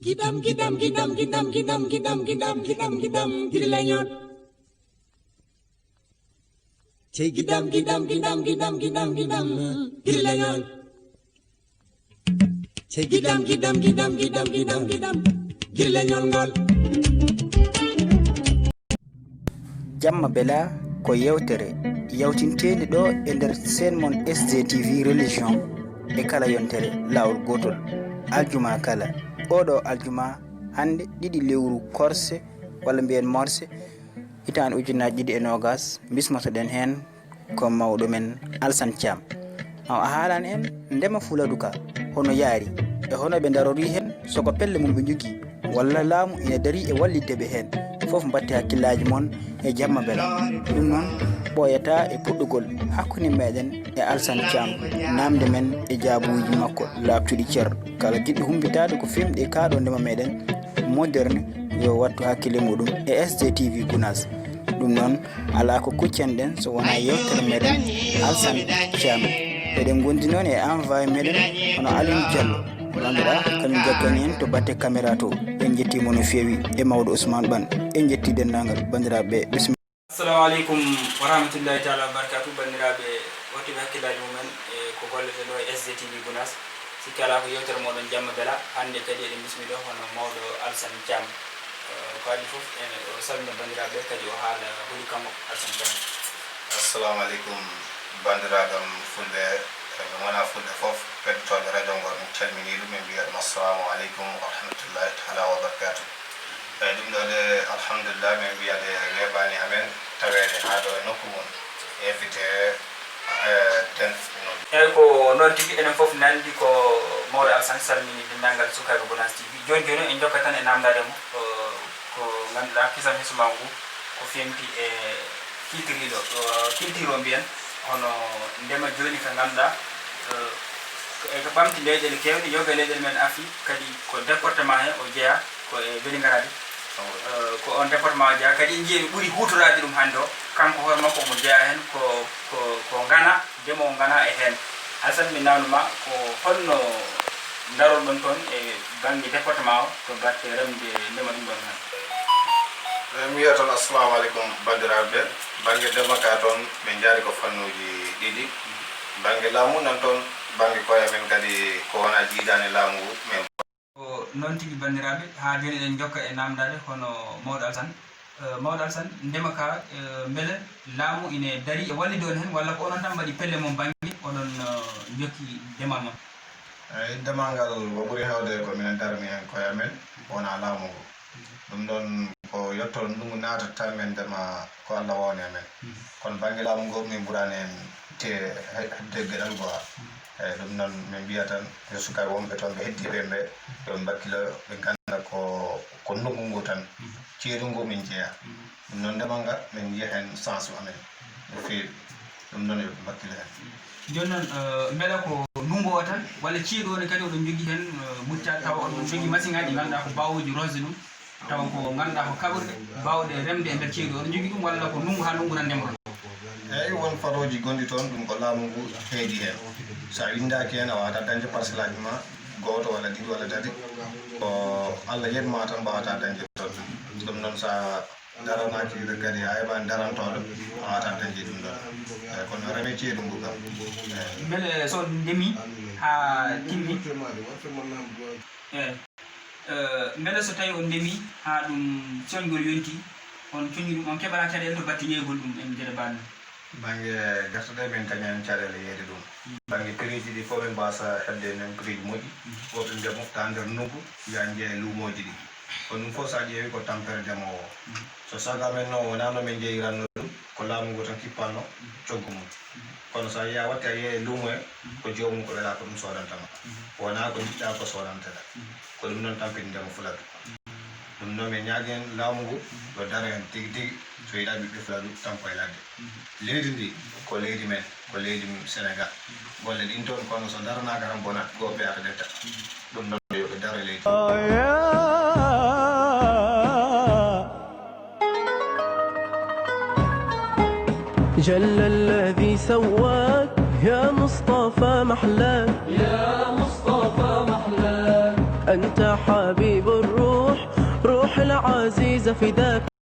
Gidam gidam gidam gidam gidam gidam gidam gidam gidam gidam Cey gidam gidam gidam gidam gidam gidam gidam Cey gidam gidam gidam gidam gidam gidam gidam ngol Jamma bela ko yewtere yawtintede ɗo e nder sen mon SJTV religion e kala yontere lawol gotol aljuma kala oɗo aljuma hande ɗiɗi lewru korse walla mbiyen morse hitande ujunnaje ɗiɗi e nogas bismotoɗen hen ko mawɗo men Alsan Thiam a haalani en ndema fuladuka hono yaari e hono ɓe darori hen soko pelle mum ɓe jogui walla laamu ina dari e walliddeɓe hen foof batte hakkillaji mon e jamma bela ɗum noon ɓoyata e puɗɗugol hakkude meɗen e Alsan Thiam namde men e jaabuji makko labtuɗi ceer kala jiɗɗo humpitade ko femɗi kaaɗo ndema meɗen moderne yo wattu hakkille muɗum e SJTV Gounass ɗum noon ala ko kuccanɗen so wona yewtere meɗen Alsan Thiam eɗen gondi noon e envoyé meɗen hono Aliou Diallo ganduɗa kañum jaggani en to batte caméra to en jettimo no fewi e mawɗo Ousmane Bane en jetti dendagal bandiraɓe bismillah. Assalamu alaikum wa rahmatullahi ta'ala wa barakatuh bandiraɓe wottiɓe hakkillaji mumen e ko gollete ɗo e SJTV Gounass sikki ala ko yewtere moɗon jamma bela hande kadi eɗen bismiɗo hono mawɗo Alsan Thiam ko adi foof ene o salmina bandiraɓe kadi o haala holi kanko Alsan Thiam. Assalamu alaikum bandiraɗam fulɓe wona fulɓe foof peddotoɓe radio ngol min calmini ɗum min mbiya ɗum assalamu aleykum wa rahmatullahi taala wa barakatuh eyyi ɗum ɗo de alhamdulillah min mbiyade weɓani amen tawede ha ɗo e nokku mon invité den eyyi ko noon tigui enen foof nandi ko mawɗo Alsan salmini dendagal sukaɓe Gounass TV joni joni en jokkat tan e namdademo ko ganduɗa kisam hisuma ngu ko femti e kiltiriɗo kiltiro mbiyen hono ndema joni ka ganduɗa ko ɓamti leyɗele kewɗe yoga leyɗele men afi kadi ko département he o jeeya ko e Belingarade ko on département o jeeya kadi en jeeyi ɓuuri hutorade ɗum hande o kanko hoore makko omo jeeya hen ko gana ndemowo gana e hen Alsan mi nawnuma ko holno daron ɗon toon e banggue département o to batte remde ndema ɗum ɗon hen. mi wiya toon assalamu aleykum bandiraɓe banggue ndema ka toon min jaari ko fannuji ɗiɗi banggue laamu nan toon banggue koye men kadi ko wona jiiɗani laamu ngu min ko noon tigui bandiraɓe ha joni eɗen jokka e namdade hono mawɗo Alsan mawɗo Alsan ndema ka beele laamu ine dari e wallide on hen walla ko onon tan mbaɗi pelle mum banggue oɗon jokki ndemal mon. eyyi ndemal ngal o ɓuuri hewde ko minen darmi hen koye men wona laamu ngu ɗum ɗon ko yettol ndungu natata tan men ndema ko Allah wawni amen kono banggue laamu ngu min ɓuurani en te hebde gueɗal goha eyyi ɗum noon min mbiya tan yo sukaɓe wonɓe toon ɓe heddiɓe ɓe yo bakkilo ɓe ganda ko ndungu ngu tan ceeru ngu min jeeya ɗum noon ndemal ngal min jiiya hen sens amen no fewi ɗum noon yoɓe bakkilo hen joni noon beele ko ndungu o tan walla ceeɗu one kadi oɗon jogui hen mucca tawa oɗon jogui machine ngaji ganduɗa ko bawuji rosde ɗum tawa ko ganduɗa ko kaɓurde bawɗe remde e nder ceeɗu oɗon jogui ɗum walla ko ndungu ha ndungu tan ndemoto. eyyi won faroji gonɗi toon ɗum ko laamu ngu heedi hen sa windaki hen a wawata dañde parcelle aji ma goto walla ɗiɗi walla tati ko Allah yetma tan mbawata dañde toon ɗum noon sa daranaki kadi a heɓani darantoɗo a wawata dañde ɗum ɗon eyyi kono reme ceeɗu ngu kam beele so ndemi ha timmi eyyi beele so tawi on ndemi ha ɗum soñgol yonti on coñi ɗum on keɓata caɗele to batte yeygol ɗum en gueɗe banno banggue guerte ɗe min kañi hen caɗele yeede ɗum banggue prix ji ɗi fof min mbasa hebde nen prix ji moƴƴi woɓe nde mofta nder nokku ya jeeya luumoji ɗi kono ɗum fof sa ƴeewi ko tampere ndemowo so saga men noon wona no min jeeyiranno ɗum ko laamu ngu tan kippanno coggu mum kono sa yiya watti a yeehe luumo he ko jomum ko weela ko ɗum sodantama wona ko jiɗɗa ko sodantata ko ɗum noon tampini ndema fuladu ɗum noon min ñaagui hen laamu ngu yo daro hen tigui tigui so yiiɗa ɓiɓɓe fuladu tampo e ladde leydi ndi ko leydi men ko leydi Sénégal golle ɗin toon kono so daranaka tan bonat go ɓeyata ɗetta ɗum noon yoɓe daro e leydi جل الذي سواك يا مصطفى محلاك يا مصطفى محلاك أنت حبيب طبيب الروح روح العزيزة فداك